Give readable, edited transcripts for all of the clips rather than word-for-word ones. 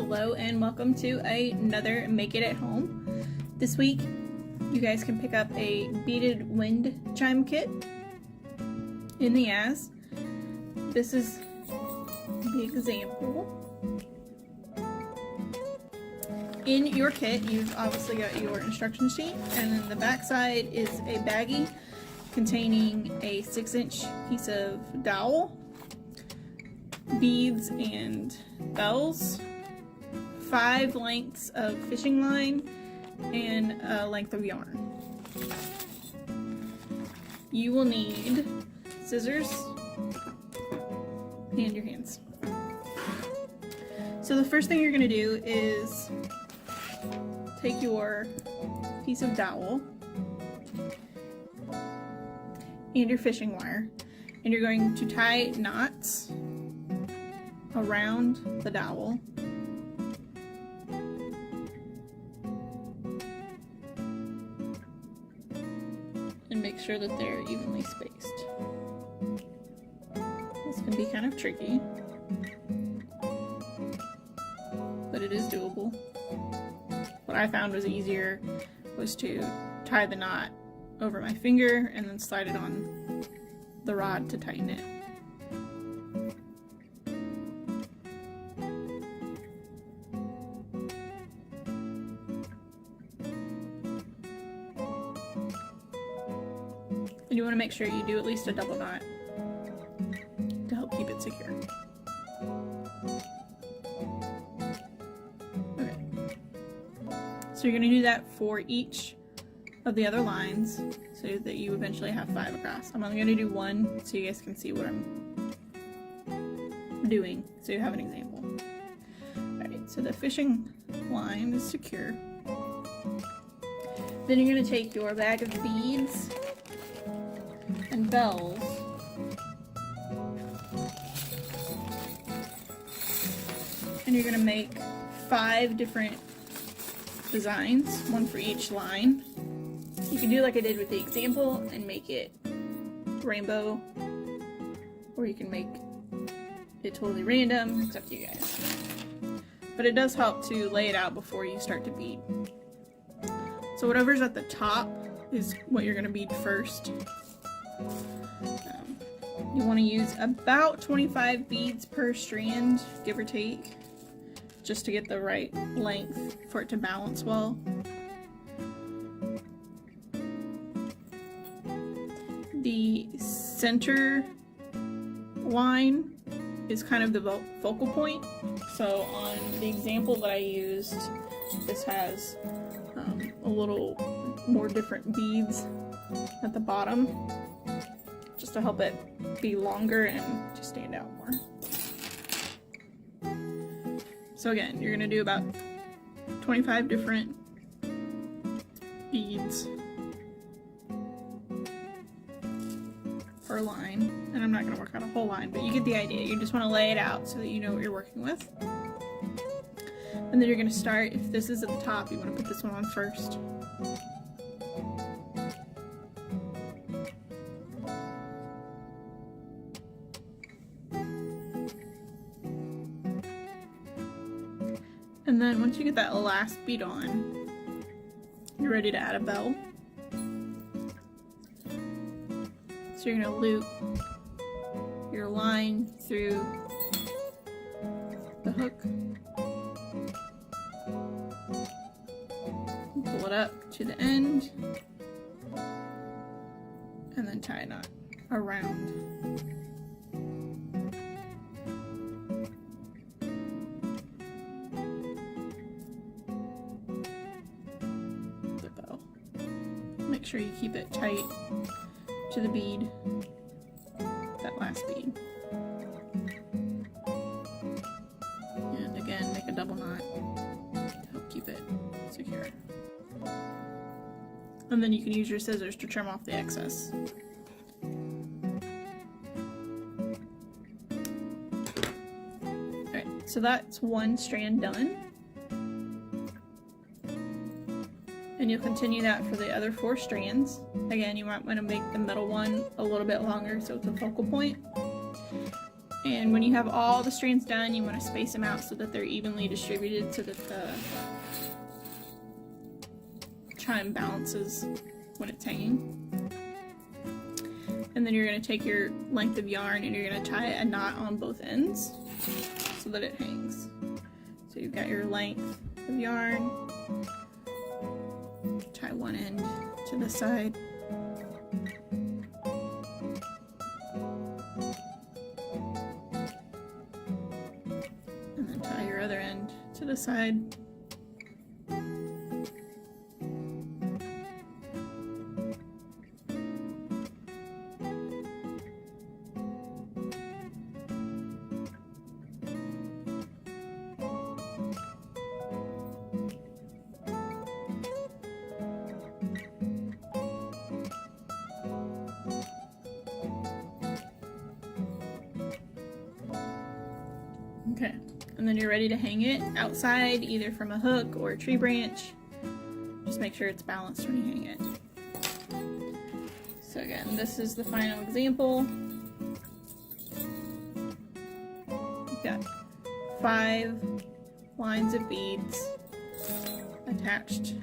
Hello and welcome to another Make It at Home. This week you guys can pick up a beaded wind chime kit in the As. This is the example. In your kit you've obviously got your instruction sheet, and then the back side is a baggie containing a 6-inch piece of dowel, beads and bells, 5 lengths of fishing line, and a length of yarn. You will need scissors and your hands. So the first thing you're going to do is take your piece of dowel and your fishing wire, and you're going to tie knots around the dowel and make sure that they're evenly spaced. This can be kind of tricky, but it is doable. What I found was easier was to tie the knot over my finger and then slide it on the rod to tighten it. And you want to make sure you do at least a double knot to help keep it secure. Okay. So you're going to do that for each of the other lines so that you eventually have 5 across. I'm only going to do 1 so you guys can see what I'm doing, so you have an example. Alright, so the fishing line is secure. Then you're going to take your bag of beads and bells and you're going to make 5 different designs, 1 for each line. You can do like I did with the example and make it rainbow, or you can make it totally random. It's up to you guys. But it does help to lay it out before you start to bead. So whatever's at the top is what you're going to bead first. You want to use about 25 beads per strand, give or take, just to get the right length for it to balance well. The center line is kind of the focal point. So on the example that I used, this has a little more different beads at the bottom, just to help it be longer and to stand out more. So again, you're going to do about 25 different beads per line, and I'm not going to work out a whole line, but you get the idea. You just want to lay it out so that you know what you're working with. And then you're going to start, if this is at the top, you want to put this one on first. And then once you get that last bead on, you're ready to add a bell. So you're going to loop your line through the hook, pull it up to the end, and then tie a knot around. The bow. Make sure you keep it tight to the bead, that last bead. And again, make a double knot to help keep it secure. And then you can use your scissors to trim off the excess. Alright, so that's 1 strand done. And you'll continue that for the other 4 strands. Again, you might want to make the middle one a little bit longer so it's a focal point. And when you have all the strands done, you want to space them out so that they're evenly distributed so that the chime balances when it's hanging. And then you're going to take your length of yarn and you're going to tie a knot on both ends so that it hangs. So you've got your length of yarn, tie one end to the side, and then tie your other end to the side. Okay, and then you're ready to hang it outside, either from a hook or a tree branch. Just make sure it's balanced when you hang it. So again, this is the final example. You've got 5 lines of beads attached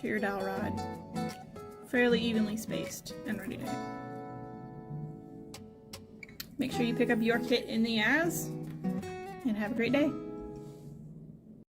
to your dowel rod, fairly evenly spaced and ready to hang. Make sure you pick up your kit in the as, and have a great day.